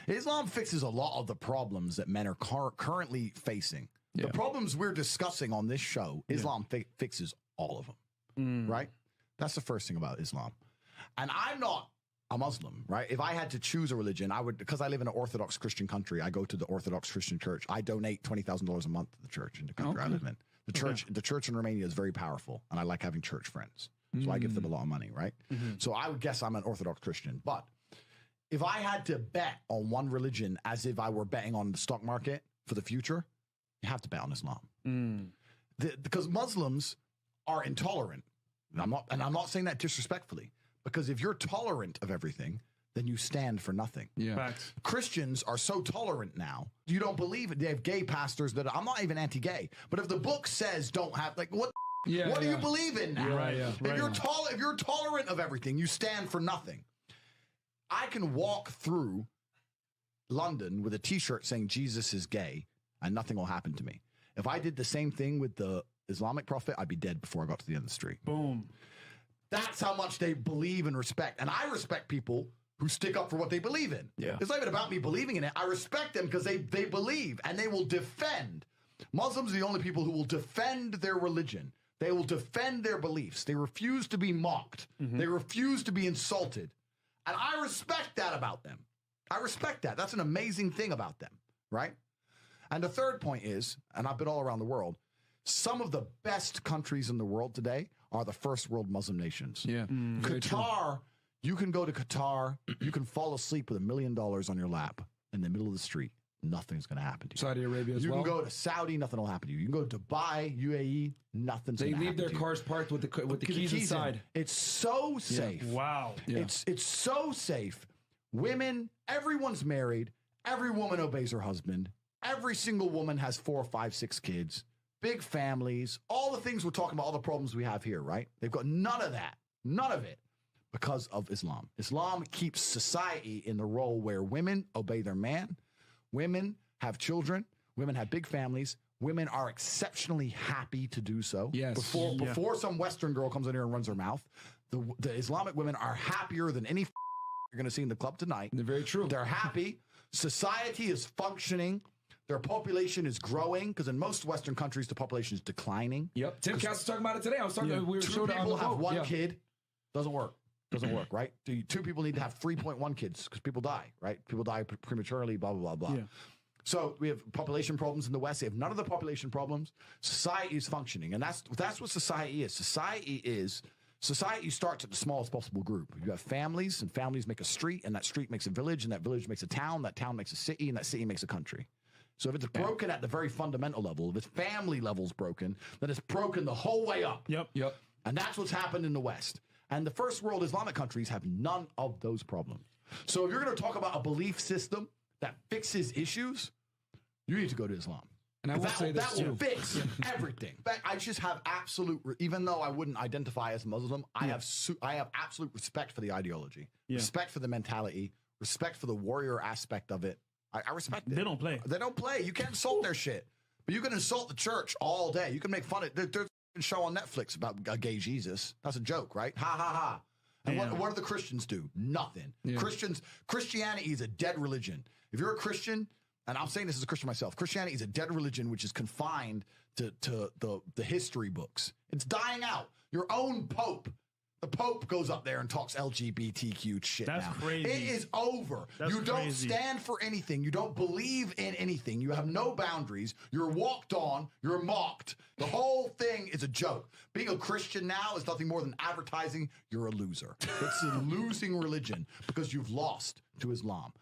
Islam fixes a lot of the problems that men are currently facing. The problems we're discussing on this show, Islam fixes all of them, right? That's the first thing about Islam. And I'm not a Muslim, right? If I had to choose a religion, I would, because I live in an Orthodox Christian country, I go to the Orthodox Christian church. I donate $20,000 a month to the church in the country I live in. The church in Romania is very powerful, and I like having church friends. So I give them a lot of money, right? So I would guess I'm an Orthodox Christian. But if I had to bet on one religion as if I were betting on the stock market for the future, you have to bet on Islam. Because Muslims are intolerant. And I'm not saying that disrespectfully, because if you're tolerant of everything, then you stand for nothing. Facts. Christians are so tolerant now. You don't believe it. They have gay pastors that I'm not even anti-gay, but if the book says don't have, like, what do you believe in now? If you're tolerant of everything, you stand for nothing. I can walk through London with a t-shirt saying Jesus is gay and nothing will happen to me. If I did the same thing with the Islamic prophet, I'd be dead before I got to the end of the street. Boom. That's how much they believe and respect. And I respect people who stick up for what they believe in. It's not even about me believing in it. I respect them because they believe and they will defend. Muslims are the only people who will defend their religion. They will defend their beliefs. They refuse to be mocked. They refuse to be insulted. And I respect that about them. I respect that. That's an amazing thing about them, right? And the third point is, and I've been all around the world, some of the best countries in the world today are the first world Muslim nations. Qatar, you can go to Qatar, you can fall asleep with $1 million on your lap in the middle of the street. Nothing's going to happen to you. Saudi Arabia as well. You can go to Saudi, nothing will happen to you. You can go to Dubai, UAE, nothing's going to happen to you. They leave their cars parked with the keys inside. It's so safe. Wow. It's so safe. Women, everyone's married. Every woman obeys her husband. Every single woman has 4, 5, 6 kids. Big families. All the things we're talking about, all the problems we have here, right? They've got none of that. None of it. Because of Islam. Islam keeps society in the role where women obey their man. Women have children. Women have big families. Women are exceptionally happy to do so. Before some Western girl comes in here and runs her mouth, the Islamic women are happier than any you're going to see in the club tonight. They're very true. They're happy. Society is functioning. Their population is growing because in most Western countries, the population is declining. Tim Cass was talking about it today. I was talking. We were Two people have one kid. Doesn't work. Doesn't work, right? Two people need to have 3.1 kids because people die, right? People die prematurely, blah, blah, blah, blah. So we have population problems in the West. They have none of the population problems. Society is functioning. And that's what society is. Society starts at the smallest possible group. You have families, and families make a street, and that street makes a village, and that village makes a town, that town makes a city, and that city makes a country. So if it's broken at the very fundamental level, if its family level's broken, then it's broken the whole way up. And that's what's happened in the West. And the first world Islamic countries have none of those problems. So if you're going to talk about a belief system that fixes issues, you need to go to Islam. And I will say this that will fix everything. In fact, I just have absolute, even though I wouldn't identify as Muslim, I have absolute respect for the ideology, respect for the mentality, respect for the warrior aspect of it. I respect it. They don't play. They don't play. You can't insult their shit. But you can insult the church all day. You can make fun of it. There's a show on Netflix about a gay Jesus. That's a joke, right? Ha, ha, ha. And what do the Christians do? Nothing. Christianity is a dead religion. If you're a Christian, and I'm saying this as a Christian myself, Christianity is a dead religion which is confined to the history books. It's dying out. Your own Pope. The Pope goes up there and talks LGBTQ shit. That's crazy. It is over. You don't stand for anything. You don't believe in anything. You have no boundaries. You're walked on. You're mocked. The whole thing is a joke. Being a Christian now is nothing more than advertising you're a loser. It's a losing religion because you've lost to Islam.